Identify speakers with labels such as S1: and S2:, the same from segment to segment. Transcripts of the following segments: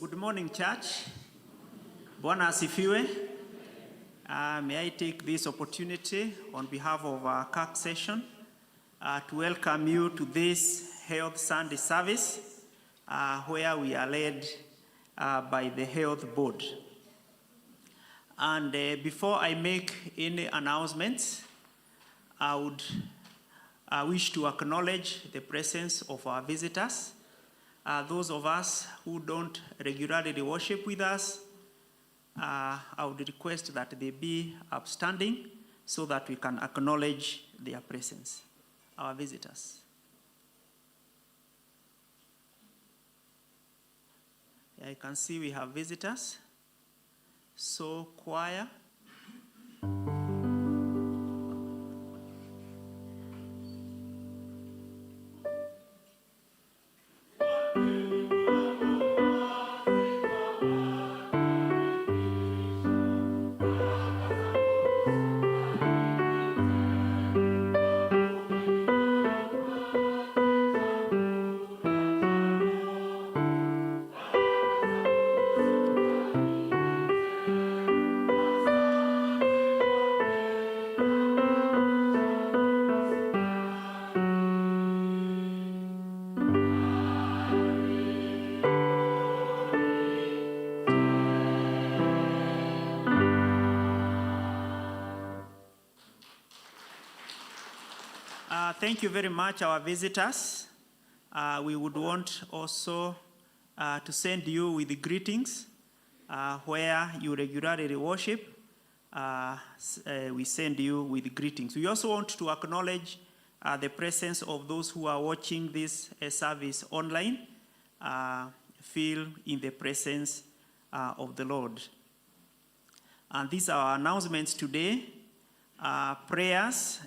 S1: Good morning, church. Bwana asifiwe. May I take this opportunity on behalf of our CAC session to welcome you to this Health Sunday service where we are led by the Health Board. And before I make any announcements, I would wish to acknowledge the presence of our visitors. Those of us who don't regularly worship with us, I would request that they be upstanding so that we can acknowledge their presence, our visitors. I can see we have visitors. So, choir. Thank you very much, our visitors. We would want also to send you with the greetings where you regularly worship. We send you with greetings. We also want to acknowledge the presence of those who are watching this service online. Feel in the presence of the Lord. And these are our announcements today. Prayers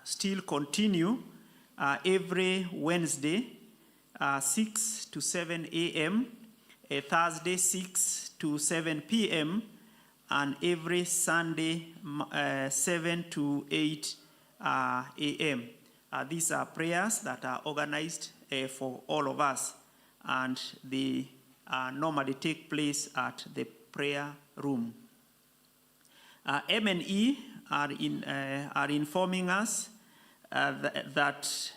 S1: still continue every Wednesday, 6 to 7 a.m., Thursday, 6 to 7 p.m., and every Sunday, 7 to 8 a.m. These are prayers that are organized for all of us, and they normally take place at the prayer room. M&E are informing us that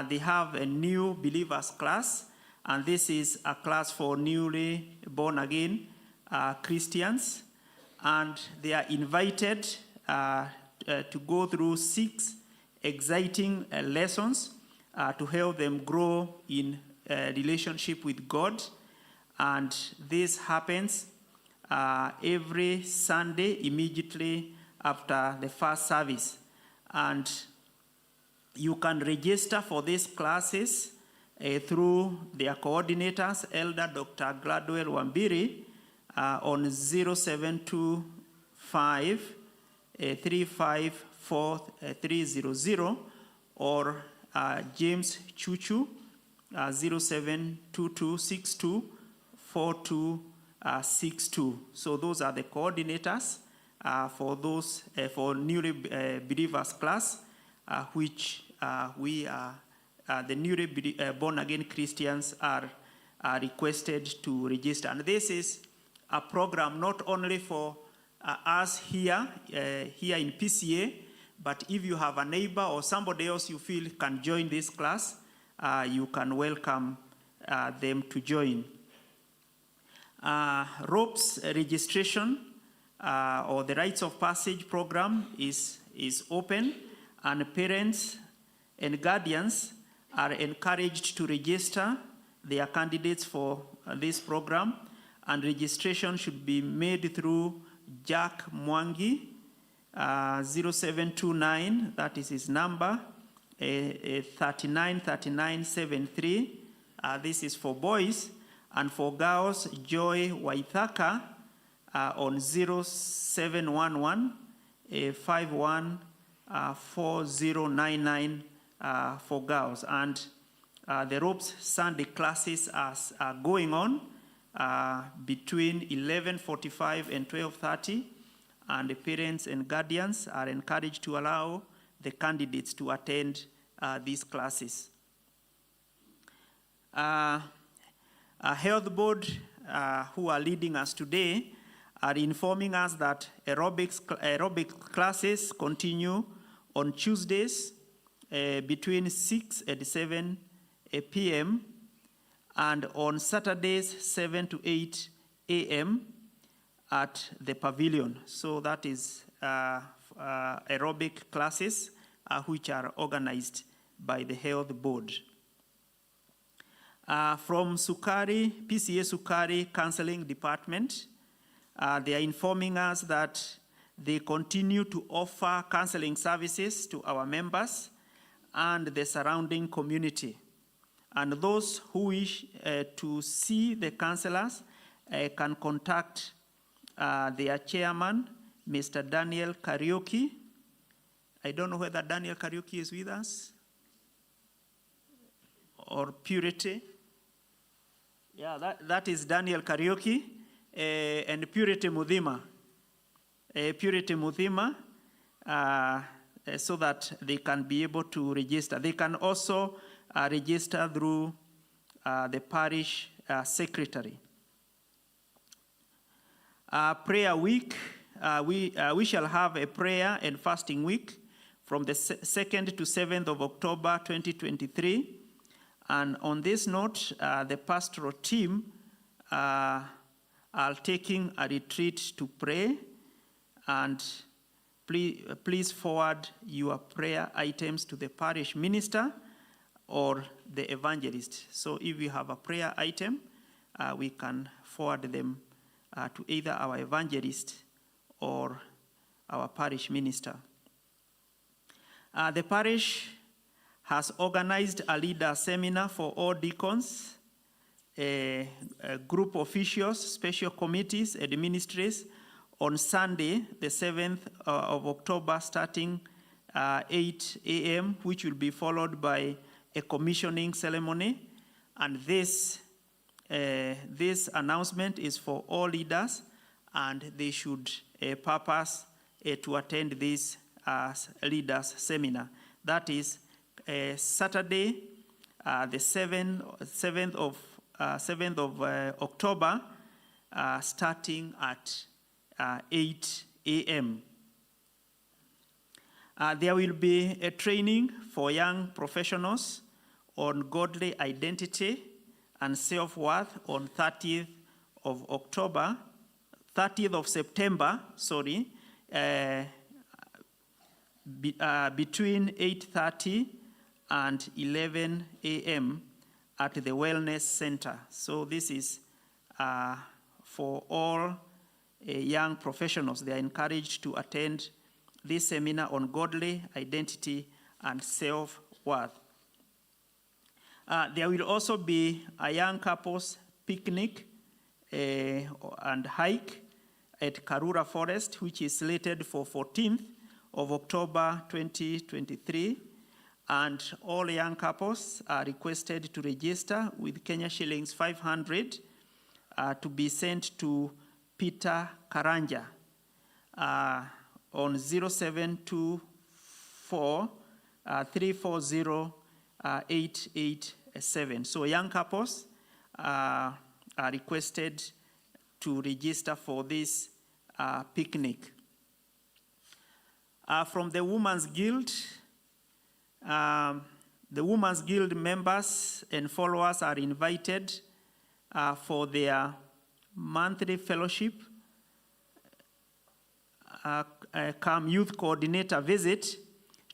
S1: they have a new believers class, and this is a class for newly born again Christians, and they are invited to go through 6 exciting lessons to help them grow in relationship with God. And this happens every Sunday immediately after the first service. And you can register for these classes through their coordinators, Elder Dr. Gladwell Wambiri, on 0725 354 300, or James Chuchu, 072262 4262. So those are the coordinators for those for newly believers class, which we are the newly born again Christians are requested to register. And this is a program not only for us here in PCA, but if you have a neighbor or somebody else you feel can join this class, you can welcome them to join. ROPE's registration or the Rites of Passage program is open, and parents and guardians are encouraged to register their candidates for this program, and registration should be made through Jack Mwangi, 0729, that is his number, 393973. This is for boys. And for girls, Joy Waithaka on 0711 514099 for girls. And the ROPE's Sunday classes are going on between 11:45 and 12:30, and the parents and guardians are encouraged to allow the candidates to attend these classes. Health Board who are leading us today are informing us that aerobic classes continue on Tuesdays between 6 and 7 p.m. and on Saturdays 7 to 8 a.m. at the pavilion. So that is aerobic classes which are organized by the health board. From Sukari, PCA Sukari Counseling Department, they are informing us that they continue to offer counseling services to our members and the surrounding community. And those who wish to see the counselors can contact their chairman, Mr. Daniel Kariuki. I don't know whether Daniel Kariuki is with us or Purity. Yeah, that is Daniel Kariuki and Purity Mudhima. Purity Mudhima, so that they can be able to register. They can also register through the parish secretary. Prayer week, we shall have a prayer and fasting week from the 2nd to 7th of October 2023. And on this note, the pastoral team are taking a retreat to pray, and please forward your prayer items to the parish minister or the evangelist. So if you have a prayer item, we can forward them to either our evangelist or our parish minister. The parish has organized a leader seminar for all deacons, group officials, special committees, and ministries on Sunday, the 7th of October, starting 8 a.m., which will be followed by a commissioning ceremony. And this announcement is for all leaders, and they should purpose to attend this leaders seminar. That is Saturday, the 7th of October, starting at 8 a.m. There will be a training for young professionals on godly identity and self-worth on 30th of September, between 8:30 and 11 a.m. at the Wellness Center. So this is for all young professionals. They are encouraged to attend this seminar on godly identity and self-worth. There will also be a young couples picnic and hike at Karura Forest, which is slated for 14th of October 2023. And all young couples are requested to register with Kenya shillings 500 to be sent to Peter Karanja on 0724 340 887. So young couples are requested to register for this picnic. From the Women's Guild, the Women's Guild members and followers are invited for their monthly fellowship come youth coordinator visit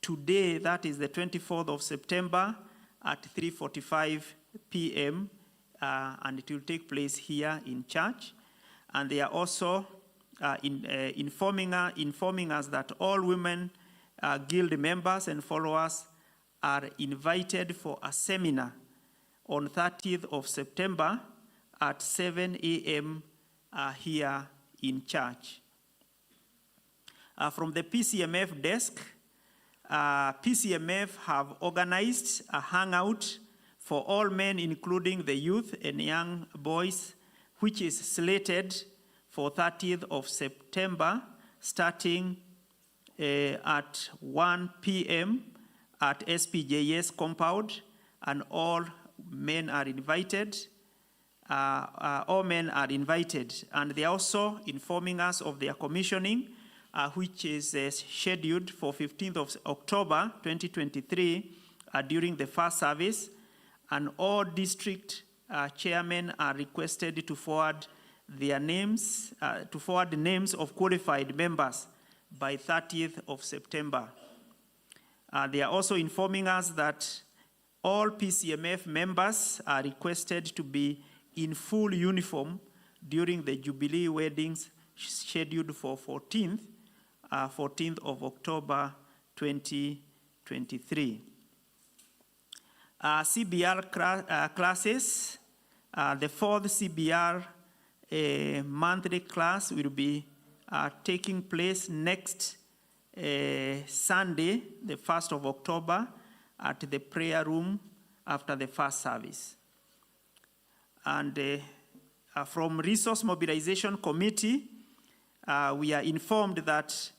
S1: today, that is the 24th of September at 3:45 p.m. And it will take place here in church. And they are also informing us that all women guild members and followers are invited for a seminar on 30th of September at 7 a.m. Here in church. From the PCMF desk, PCMF have organized a hangout for all men, including the youth and young boys, which is slated for 30th of September, starting at 1 p.m. at SPJS compound, and all men are invited. all men are invited. And they are also informing us of their commissioning, which is scheduled for 15th of October 2023 during the first service. And all district chairmen are requested to forward their names, the names of qualified members by 30th of September. They are also informing us that all PCMF members are requested to be in full uniform during the Jubilee weddings scheduled for 14th of October 2023. CBR classes, the fourth CBR monthly class will be taking place next Sunday, the 1st of October, at the prayer room after the first service. And from Resource Mobilization Committee, we are informed that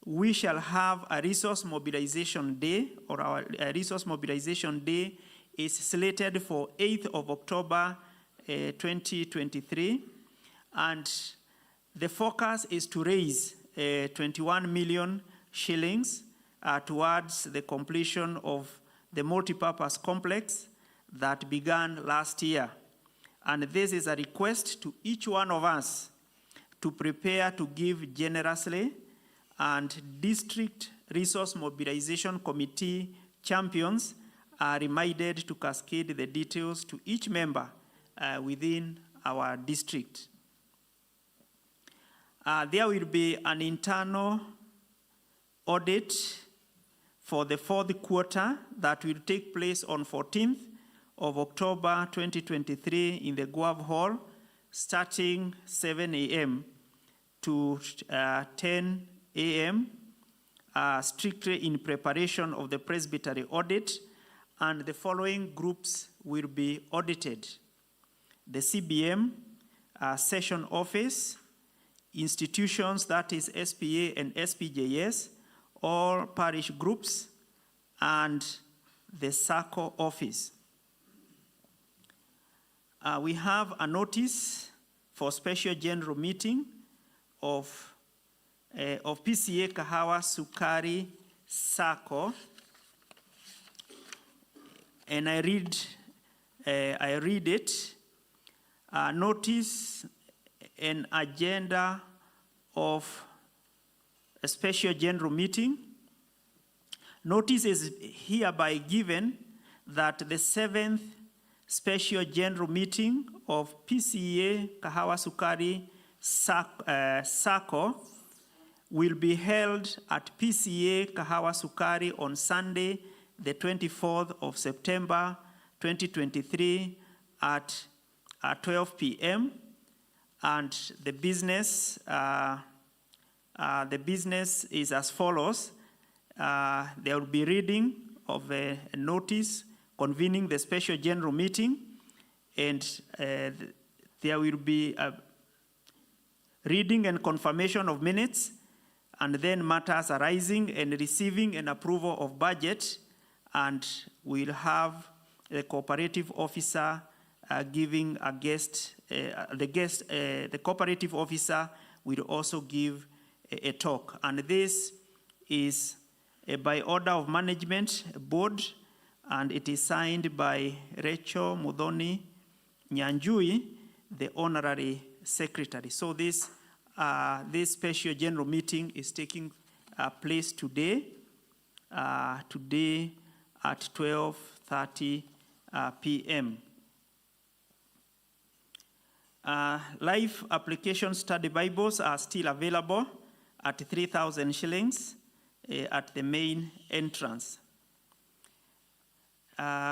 S1: we shall have a resource mobilization day, or our resource mobilization day is slated for 8th of October 2023. And the focus is to raise 21 million shillings towards the completion of the multipurpose complex that began last year. And this is a request to each one of us to prepare to give generously, and District Resource Mobilization Committee champions are reminded to cascade the details to each member within our district. There will be an internal audit for the fourth quarter that will take place on 14th of October 2023 in the Guav Hall, starting 7 a.m. to 10 a.m., strictly in preparation of the presbytery audit, and the following groups will be audited: the CBM, session office, institutions, that is SPA and SPJS, all parish groups, and the SACCO office. We have a notice for special general meeting of PCA Kahawa Sukari SACCO, and I read it. Notice an agenda of a special general meeting. Notice is hereby given that the 7th special general meeting of PCA Kahawa Sukari SACCO will be held at PCA Kahawa Sukari on Sunday, the 24th of September 2023 at 12 p.m. And the business is as follows. There will be reading of a notice convening the special general meeting, and there will be a reading and confirmation of minutes, and then matters arising and receiving an approval of budget, and we'll have the cooperative officer giving a guest. The cooperative officer will also give a talk, and this is by order of management board, and it is signed by Rachel Mudhoni Nyanjui, the honorary secretary. So this special general meeting is taking place today at 12:30 p.m. Live application study Bibles are still available at 3,000 shillings at the main entrance.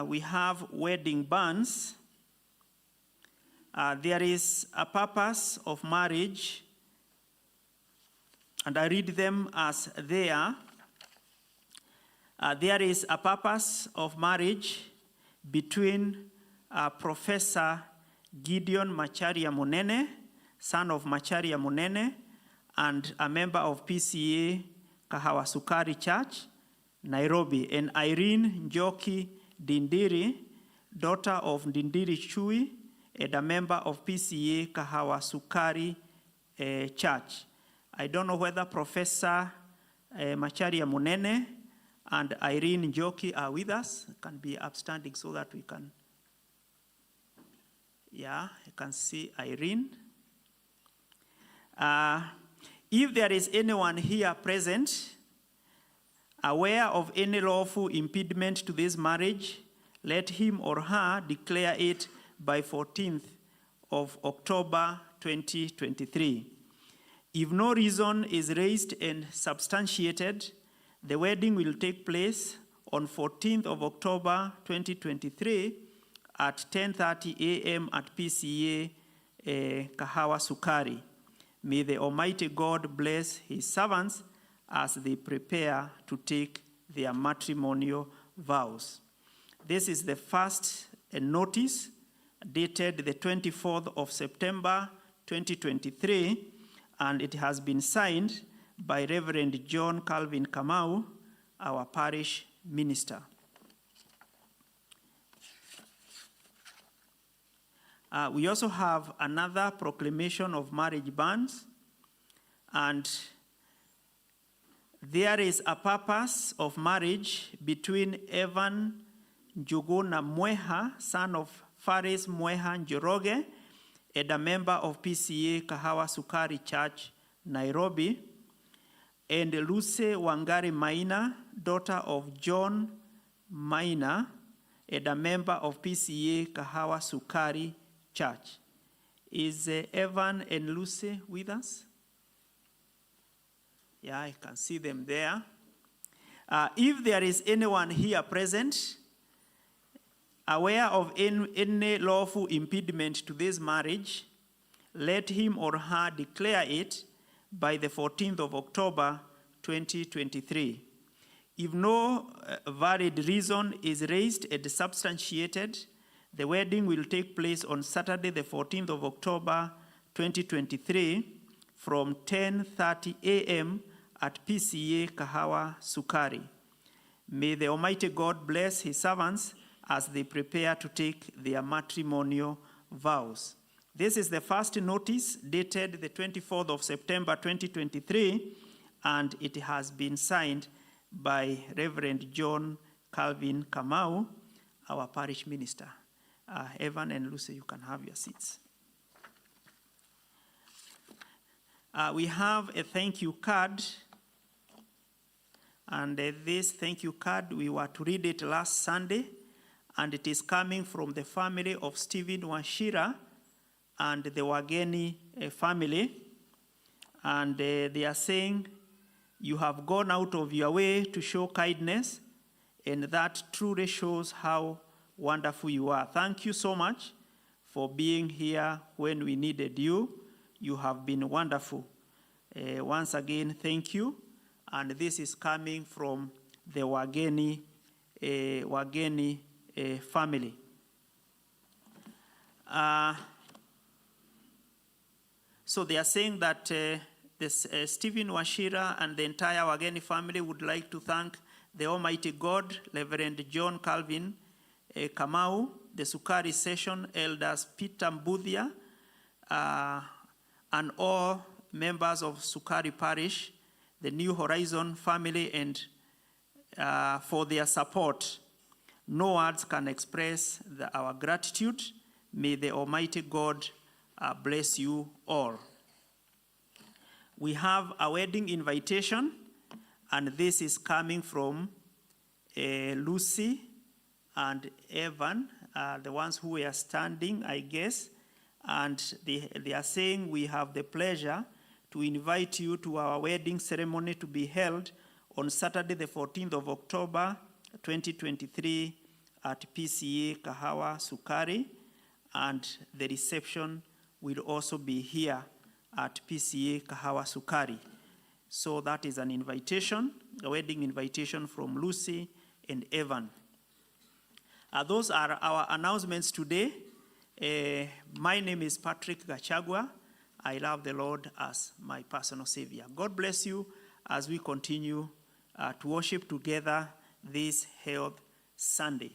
S1: We have wedding bands. There is a purpose of marriage, and I read them as they are. There is a purpose of marriage between Professor Gideon Macharia Munene, son of Macharia Munene, and a member of PCA Kahawa Sukari Church, Nairobi, and Irene Njoki Dindiri, daughter of Dindiri Chui and a member of PCA Kahawa Sukari Church. I don't know whether Professor Macharia Munene and Irene Njoki are with us. Can be upstanding so that we can, yeah, you can see Irene. If there is anyone here present aware of any lawful impediment to this marriage, let him or her declare it by 14th of October 2023. If no reason is raised and substantiated, the wedding will take place on 14th of October 2023 at 10:30 a.m. at PCA Kahawa Sukari. May the Almighty God bless his servants as they prepare to take their matrimonial vows. This is the first notice dated the 24th of September 2023, and it has been signed by Reverend John Calvin Kamau, our parish minister. We also have another proclamation of marriage bans, and there is a purpose of marriage between Evan Njuguna Mweha, son of Faris Mweha Njoroge, and a member of PCA Kahawa Sukari Church, Nairobi, and Luce Wangari Maina, daughter of John Maina, and a member of PCA Kahawa Sukari Church. Is Evan and Lucy with us? Yeah, I can see them there. If there is anyone here present aware of any lawful impediment to this marriage, let him or her declare it by the 14th of October 2023. If no valid reason is raised and substantiated, the wedding will take place on Saturday, the 14th of October 2023 from 10:30 a.m. at PCA Kahawa Sukari. May the Almighty God bless his servants as they prepare to take their matrimonial vows. This is the first notice dated the 24th of September 2023, and it has been signed by Reverend John Calvin Kamau, our parish minister. Evan and Lucy, you can have your seats. We have a thank you card, and this thank you card, we were to read it last Sunday, and it is coming from the family of Stephen Washira and the Wageni family, and they are saying, you have gone out of your way to show kindness, and that truly shows how wonderful you are. Thank you so much for being here when we needed you. You have been wonderful. Once again, thank you. And this is coming from the Wageni family. So they are saying that Stephen Washira and the entire Wageni family would like to thank the Almighty God, Reverend John Calvin Kamau, the Sukari Session elders Peter Mbudhia, and all members of Sukari Parish, the New Horizon family, and for their support. No words can express our gratitude. May the Almighty God bless you all. We have a wedding invitation, and this is coming from Lucy and Evan, the ones who are standing, I guess, and they are saying, we have the pleasure to invite you to our wedding ceremony to be held on Saturday, the 14th of October, 2023 at PCA Kahawa Sukari, and the reception will also be here at PCA Kahawa Sukari. So that is an invitation, a wedding invitation from Lucy and Evan. Those are our announcements today. My name is Patrick Gachagua. I love the Lord as my personal Savior. God bless you as we continue to worship together this Health Sunday.